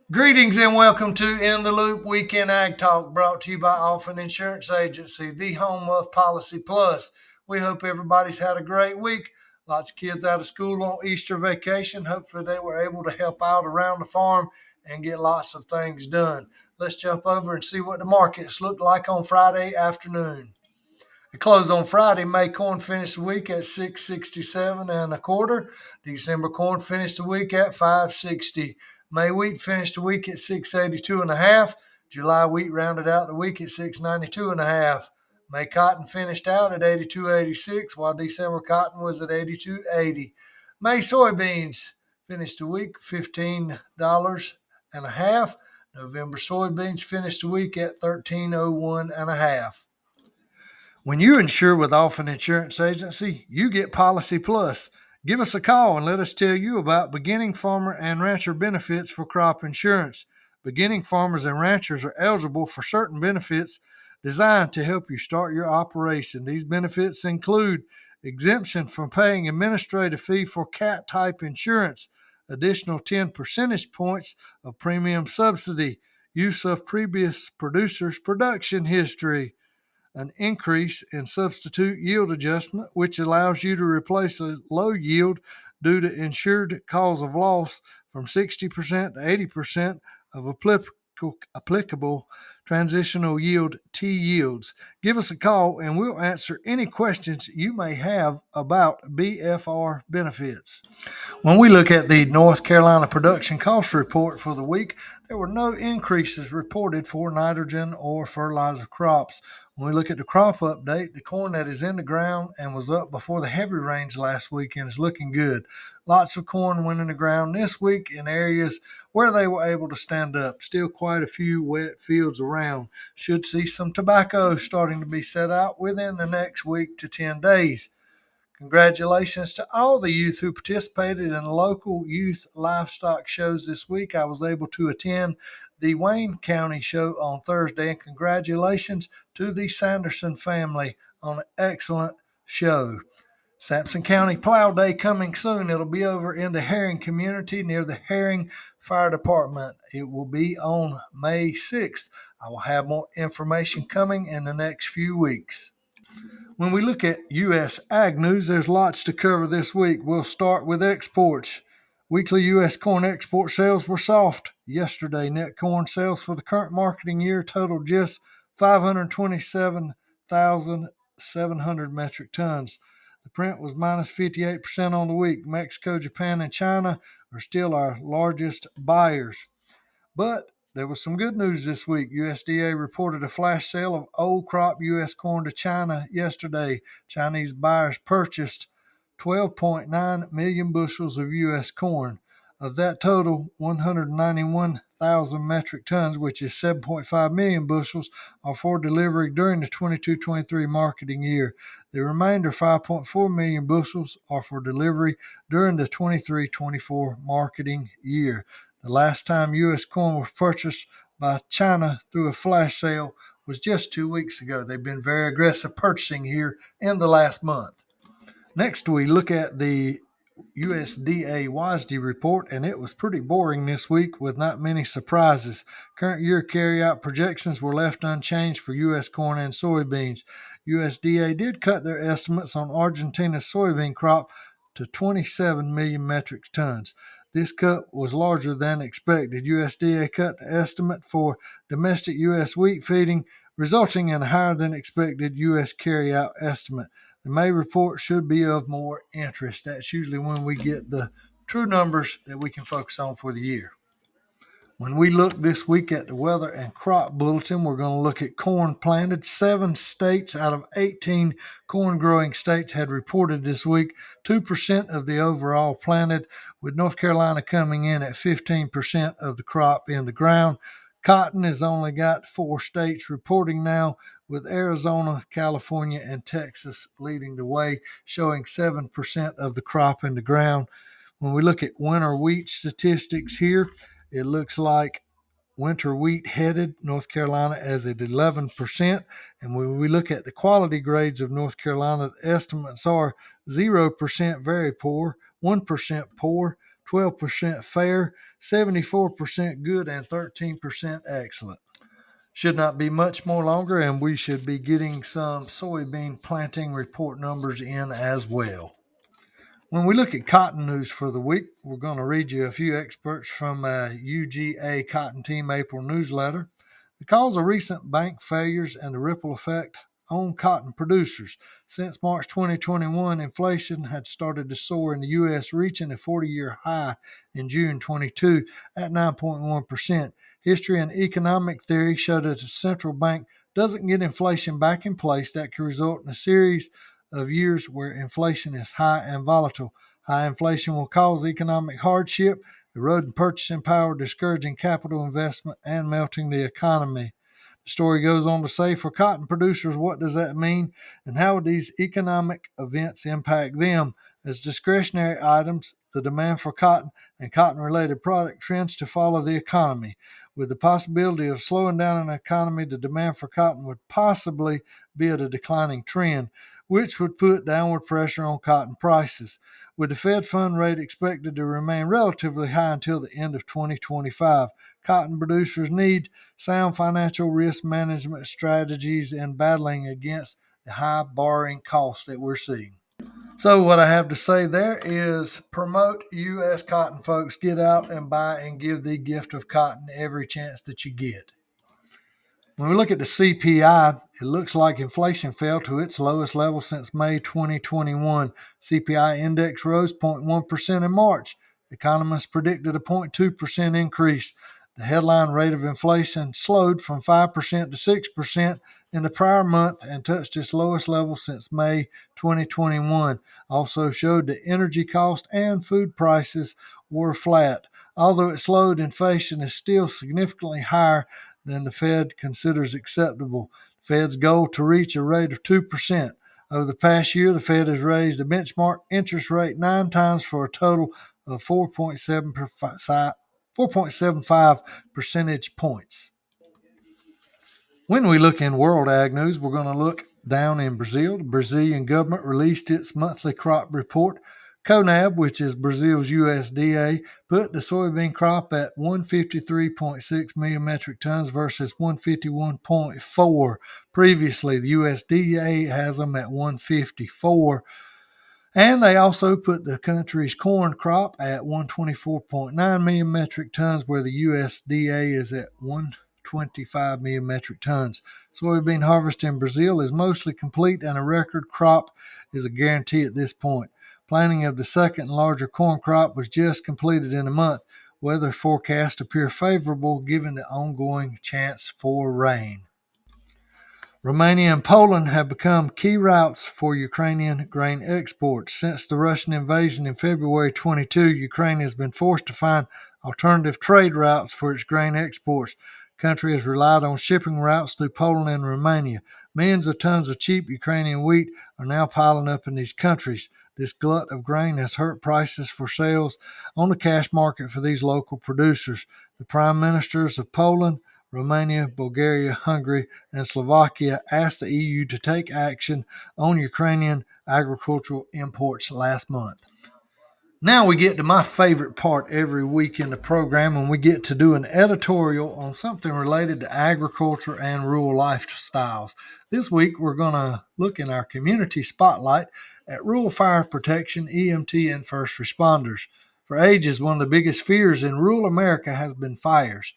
Greetings and welcome to In the Loop Weekend Ag Talk, brought to you by Alphen Insurance Agency, the home of Policy Plus. We hope everybody's had a great week. Lots of kids out of school on Easter vacation. Hopefully, they were able to help out around the farm and get lots of things done. Let's jump over and see what the markets looked like on Friday afternoon. The close on Friday, May corn finished the week at 667 and a quarter. December corn finished the week at 560. May wheat finished the week at 682 and a half. July wheat rounded out the week at 692 and a half. May cotton finished out at 82.86, while December cotton was at 82.80. May soybeans finished the week $15 and a half. November soybeans finished the week at 1301 and a half. When you insure with Alphen Insurance Agency, you get Policy Plus. Give us a call and let us tell you about beginning farmer and rancher benefits for crop insurance. Beginning farmers and ranchers are eligible for certain benefits designed to help you start your operation. These benefits include exemption from paying administrative fee for cat type insurance, additional 10 percentage points of premium subsidy, use of previous producer's production history, an increase in substitute yield adjustment, which allows you to replace a low yield due to insured cause of loss from 60% to 80% of applicable transitional yield T yields. Give us a call and we'll answer any questions you may have about BFR benefits. When we look at the North Carolina production cost report for the week, there were no increases reported for nitrogen or fertilizer crops. When we look at the crop update, the corn that is in the ground and was up before the heavy rains last weekend is looking good. Lots of corn went in the ground this week in areas where they were able to stand up. Still quite a few wet fields around. Should see some tobacco starting to be set out within the next week to 10 days. Congratulations to all the youth who participated in local youth livestock shows this week. I was able to attend the Wayne County show on Thursday, and congratulations to the Sanderson family on an excellent show. Sampson County Plow Day coming soon. It'll be over in the Herring community near the Herring Fire Department. It will be on May 6th. I will have more information coming in the next few weeks. When we look at U.S. ag news, there's lots to cover this week. We'll start with exports. Weekly U.S. corn export sales were soft yesterday. Net corn sales for the current marketing year totaled just 527,700 metric tons. The print was minus 58% on the week. Mexico, Japan, and China are still our largest buyers. But there was some good news this week. USDA reported a flash sale of old crop U.S. corn to China yesterday. Chinese buyers purchased 12.9 million bushels of U.S. corn. Of that total, 191,000 metric tons, which is 7.5 million bushels, are for delivery during the 22-23 marketing year. The remainder, 5.4 million bushels, are for delivery during the 23-24 marketing year. The last time U.S. corn was purchased by China through a flash sale was just 2 weeks ago. They've been very aggressive purchasing here in the last month. Next, we look at the USDA WASDE report, and it was pretty boring this week with not many surprises. Current year carryout projections were left unchanged for U.S. corn and soybeans. USDA did cut their estimates on Argentina's soybean crop to 27 million metric tons. This cut was larger than expected. USDA cut the estimate for domestic U.S. wheat feeding, resulting in a higher than expected U.S. carryout estimate. The May report should be of more interest. That's usually when we get the true numbers that we can focus on for the year. When we look this week at the weather and crop bulletin, we're going to look at corn planted. 7 states out of 18 corn growing states had reported this week 2% of the overall planted, with North Carolina coming in at 15% of the crop in the ground. Cotton has only got 4 states reporting now, with Arizona, California, and Texas leading the way, showing 7% of the crop in the ground. When we look at winter wheat statistics here, it looks like winter wheat headed North Carolina as at 11%. And when we look at the quality grades of North Carolina, the estimates are 0% very poor, 1% poor, 12% fair, 74% good, and 13% excellent. Should not be much more longer, and we should be getting some soybean planting report numbers in as well. When we look at cotton news for the week, we're going to read you a few excerpts from UGA Cotton Team April newsletter. Because of recent bank failures and the ripple effect on cotton producers, since March 2021, inflation had started to soar in the U.S., reaching a 40-year high in June 22 at 9.1%. History and economic theory show that the central bank doesn't get inflation back in place, that can result in a series of years where inflation is high and volatile. High inflation will cause economic hardship, eroding purchasing power, discouraging capital investment, and melting the economy. The story goes on to say, for cotton producers, what does that mean, and how would these economic events impact them? As discretionary items, the demand for cotton and cotton-related product trends to follow the economy. With the possibility of slowing down an economy, the demand for cotton would possibly be at a declining trend, which would put downward pressure on cotton prices. With the Fed fund rate expected to remain relatively high until the end of 2025, cotton producers need sound financial risk management strategies in battling against the high borrowing costs that we're seeing. So what I have to say there is promote U.S. cotton, folks. Get out and buy and give the gift of cotton every chance that you get. When we look at the CPI, it looks like inflation fell to its lowest level since May 2021. CPI index rose 0.1% in March. Economists predicted a 0.2% increase. The headline rate of inflation slowed from 5% to 6% in the prior month and touched its lowest level since May 2021. Also showed that energy costs and food prices were flat. Although it slowed, inflation is still significantly higher than the Fed considers acceptable. The Fed's goal to reach a rate of 2%. Over the past year, the Fed has raised the benchmark interest rate 9 times for a total of 4.75 percentage points. When we look in world ag news, we're going to look down in Brazil. The Brazilian government released its monthly crop report. CONAB, which is Brazil's USDA, put the soybean crop at 153.6 million metric tons versus 151.4 previously. The USDA has them at 154. And they also put the country's corn crop at 124.9 million metric tons, where the USDA is at 125 million metric tons. Soybean harvest in Brazil is mostly complete, and a record crop is a guarantee at this point. Planting of the second larger corn crop was just completed in a month. Weather forecasts appear favorable given the ongoing chance for rain. Romania and Poland have become key routes for Ukrainian grain exports. Since the Russian invasion in February 22, Ukraine has been forced to find alternative trade routes for its grain exports. The country has relied on shipping routes through Poland and Romania. Millions of tons of cheap Ukrainian wheat are now piling up in these countries. This glut of grain has hurt prices for sales on the cash market for these local producers. The prime ministers of Poland, Romania, Bulgaria, Hungary, and Slovakia asked the EU to take action on Ukrainian agricultural imports last month. Now we get to my favorite part every week in the program, when we get to do an editorial on something related to agriculture and rural lifestyles. This week we're going to look in our community spotlight at rural fire protection, EMT, and first responders. For ages, one of the biggest fears in rural America has been fires.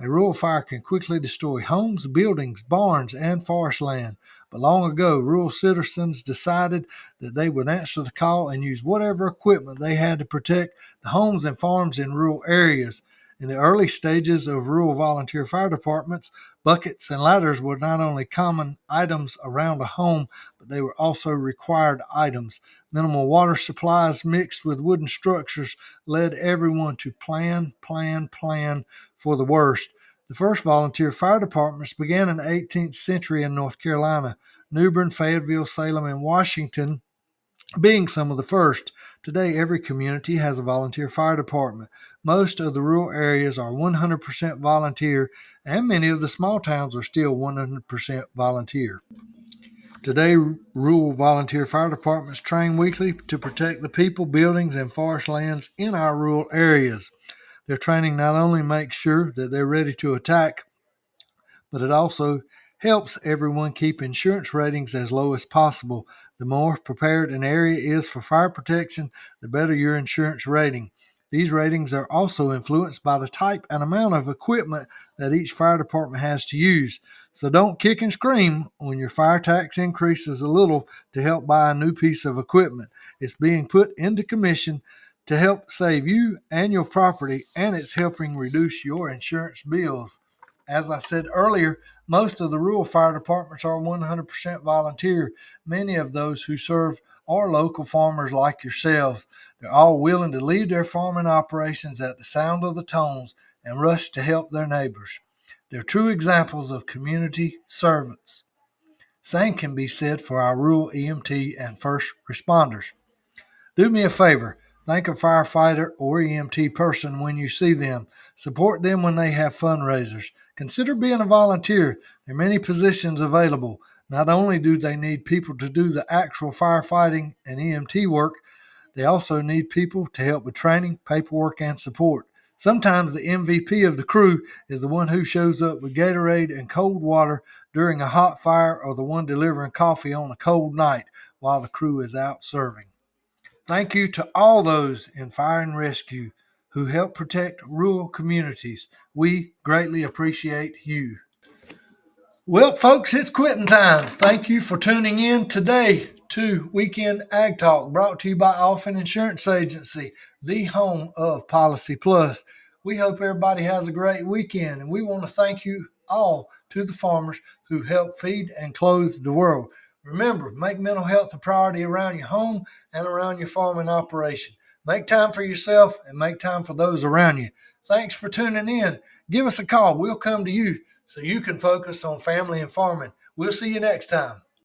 A rural fire can quickly destroy homes, buildings, barns, and forest land. But long ago, rural citizens decided that they would answer the call and use whatever equipment they had to protect the homes and farms in rural areas. In the early stages of rural volunteer fire departments, buckets and ladders were not only common items around a home, but they were also required items. Minimal water supplies mixed with wooden structures led everyone to plan for the worst. The first volunteer fire departments began in the 18th century in North Carolina, New Bern, Fayetteville, Salem, and Washington being some of the first. Today, every community has a volunteer fire department. Most of the rural areas are 100% volunteer, and many of the small towns are still 100% volunteer. Today, rural volunteer fire departments train weekly to protect the people, buildings, and forest lands in our rural areas. Their training not only makes sure that they're ready to attack, but it also helps everyone keep insurance ratings as low as possible. The more prepared an area is for fire protection, the better your insurance rating. These ratings are also influenced by the type and amount of equipment that each fire department has to use. So don't kick and scream when your fire tax increases a little to help buy a new piece of equipment. It's being put into commission to help save you and your property, and it's helping reduce your insurance bills. As I said earlier, most of the rural fire departments are 100% volunteer. Many of those who serve are local farmers like yourselves. They're all willing to leave their farming operations at the sound of the tones and rush to help their neighbors. They're true examples of community servants. Same can be said for our rural EMT and first responders. Do me a favor. Thank a firefighter or EMT person when you see them. Support them when they have fundraisers. Consider being a volunteer. There are many positions available. Not only do they need people to do the actual firefighting and EMT work, they also need people to help with training, paperwork, and support. Sometimes the MVP of the crew is the one who shows up with Gatorade and cold water during a hot fire, or the one delivering coffee on a cold night while the crew is out serving. Thank you to all those in fire and rescue who help protect rural communities. We greatly appreciate you. Well, folks, it's quitting time. Thank you for tuning in today to Weekend Ag Talk, brought to you by Alphen Insurance Agency, the home of Policy Plus. We hope everybody has a great weekend, and we want to thank you all to the farmers who help feed and clothe the world. Remember, make mental health a priority around your home and around your farming operation. Make time for yourself and make time for those around you. Thanks for tuning in. Give us a call. We'll come to you so you can focus on family and farming. We'll see you next time.